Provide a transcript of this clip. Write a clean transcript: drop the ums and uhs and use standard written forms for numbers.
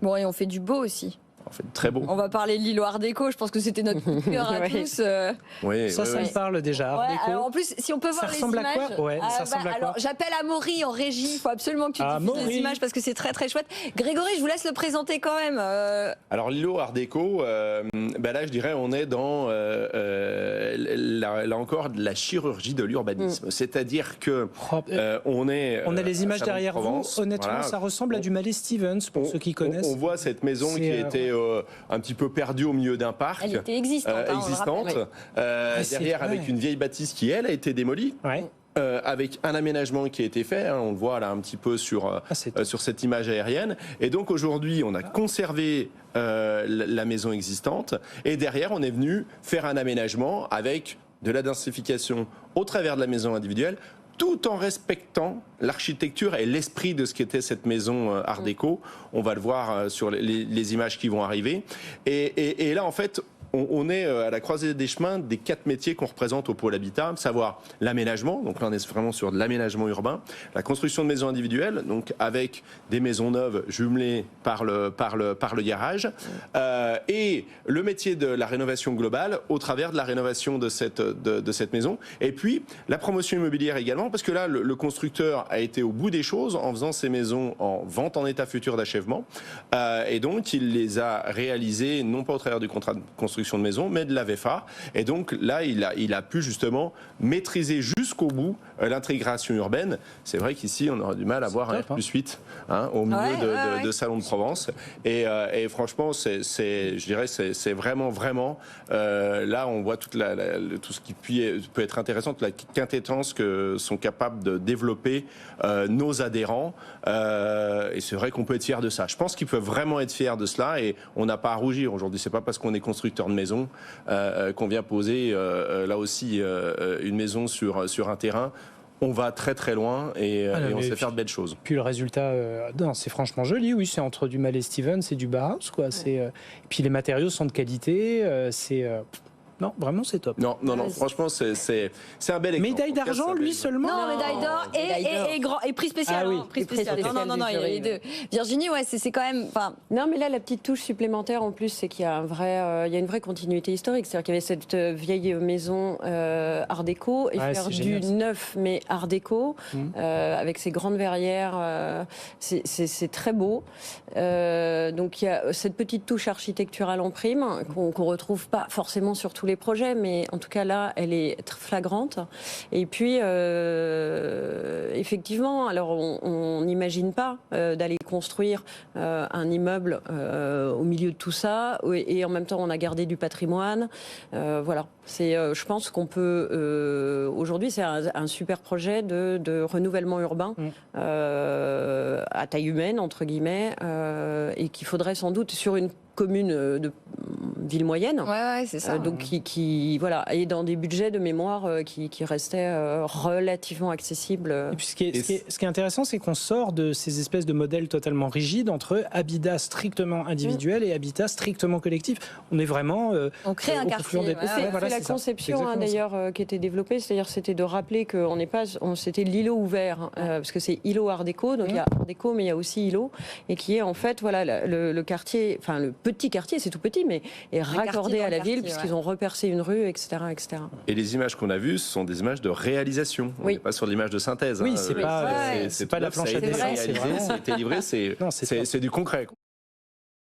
Bon, et on fait du beau aussi. En fait, très beau. On va parler de l'îlot Art déco, je pense que c'était notre coup de cœur à tous. Oui, ça me parle déjà, Art déco. Alors en plus, si on peut voir les images... Ça ressemble à quoi? Ouais, ça ressemble à quoi? Alors j'appelle Amaury en régie, il faut absolument que tu diffuses les images parce que c'est très très chouette. Grégory, je vous laisse le présenter quand même. Alors l'îlot Art déco, là je dirais on est dans, là encore, de la chirurgie de l'urbanisme. C'est-à-dire que on a les images derrière vous, honnêtement, voilà. Ça ressemble à du Mallet Stevens, pour ceux qui connaissent. On voit cette maison qui était un petit peu perdue au milieu d'un parc. Elle était existante. Derrière, avec une vieille bâtisse qui, elle, a été démolie. Ouais. Avec un aménagement qui a été fait, on le voit là un petit peu sur cette image aérienne. Et donc aujourd'hui, on a conservé la maison existante et derrière, on est venu faire un aménagement avec de la densification au travers de la maison individuelle, tout en respectant l'architecture et l'esprit de ce qu'était cette maison Art déco. On va le voir sur les images qui vont arriver. Et là, en fait, on est à la croisée des chemins des 4 métiers qu'on représente au pôle habitat, savoir l'aménagement, donc là on est vraiment sur de l'aménagement urbain, la construction de maisons individuelles, donc avec des maisons neuves jumelées par le garage, et le métier de la rénovation globale au travers de la rénovation de cette maison, et puis la promotion immobilière également, parce que là le constructeur a été au bout des choses en faisant ces maisons en vente en état futur d'achèvement, et donc il les a réalisées non pas au travers du contrat de construction de maison, mais de la VFA. Et donc là, il a pu justement maîtriser jusqu'au bout l'intégration urbaine. C'est vrai qu'ici, on aura du mal à voir un R+8 au milieu de Salon de Provence. Et franchement, je dirais, c'est vraiment, là, on voit tout ce qui peut être intéressant, toute la quintessence que sont capables de développer nos adhérents. Et c'est vrai qu'on peut être fier de ça. Je pense qu'ils peuvent vraiment être fiers de cela et on n'a pas à rougir aujourd'hui. C'est pas parce qu'on est constructeur de maison qu'on vient poser là aussi une maison sur un terrain. On va très très loin et on sait faire de belles choses. Puis le résultat, c'est franchement joli. Oui, c'est entre du Mallet Stevens et du Bauhaus, quoi. Et puis les matériaux sont de qualité. Non, vraiment, c'est top. Non, franchement, c'est un bel exemple. Médaille d'argent, lui seulement. Non, médaille d'or et prix spécial. Ah oui, prix spécial. Non, il y a les deux. Virginie, c'est quand même... Non, mais là, la petite touche supplémentaire, en plus, c'est qu'il y a une vraie continuité historique. C'est-à-dire qu'il y avait cette vieille maison Art déco et faire du neuf, mais Art déco, avec ses grandes verrières, c'est très beau. Donc, il y a cette petite touche architecturale en prime qu'on retrouve pas forcément sur tous les projets, mais en tout cas là, elle est flagrante. Et puis, effectivement, alors on n'imagine pas d'aller construire un immeuble au milieu de tout ça, et en même temps, on a gardé du patrimoine. Voilà. Je pense qu'on peut... aujourd'hui, c'est un super projet de renouvellement urbain à taille humaine, entre guillemets, et qu'il faudrait sans doute sur une commune de ville moyenne, c'est ça. Donc voilà, et dans des budgets de mémoire qui restaient relativement accessibles. Et puis ce qui est intéressant, c'est qu'on sort de ces espèces de modèles totalement rigides entre habitat strictement individuel et habitat strictement collectif. On est vraiment on crée un quartier. C'est la conception d'ailleurs qui était développée, c'est-à-dire c'était de rappeler qu'on n'est pas, c'était l'îlot ouvert, parce que c'est îlot Art déco, donc il y a Art déco, mais il y a aussi îlot, et qui est en fait le quartier, enfin le petit quartier, c'est tout petit, mais est raccordé à la ville puisqu'ils ont repercé une rue, etc., etc. Et les images qu'on a vues, ce sont des images de réalisation. On n'est pas sur l'image de synthèse. Oui, c'est pas la planche à dessin. Ça a été livré, c'est du concret.